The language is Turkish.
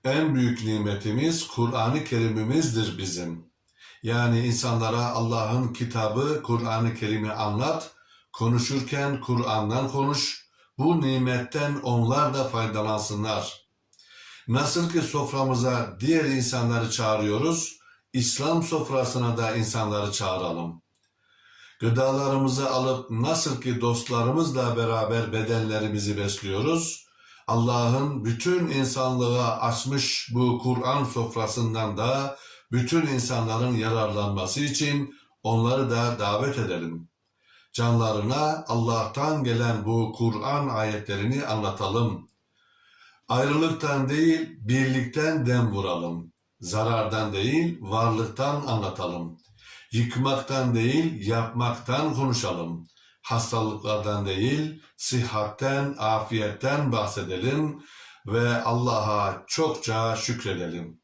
En büyük nimetimiz Kur'an-ı Kerim'imizdir bizim. Yani insanlara Allah'ın kitabı Kur'an-ı Kerim'i anlat, konuşurken Kur'an'dan konuş, bu nimetten onlar da faydalansınlar. Nasıl ki soframıza diğer insanları çağırıyoruz, İslam sofrasına da insanları çağıralım. Gıdalarımızı alıp nasıl ki dostlarımızla beraber bedenlerimizi besliyoruz, Allah'ın bütün insanlığa açmış bu Kur'an sofrasından da bütün insanların yararlanması için onları da davet edelim. Canlarına Allah'tan gelen bu Kur'an ayetlerini anlatalım. Ayrılıktan değil, birlikten dem vuralım. Zarardan değil, varlıktan anlatalım. Yıkmaktan değil, yapmaktan konuşalım. Hastalıklardan değil, sıhhatten, afiyetten bahsedelim ve Allah'a çokça şükredelim.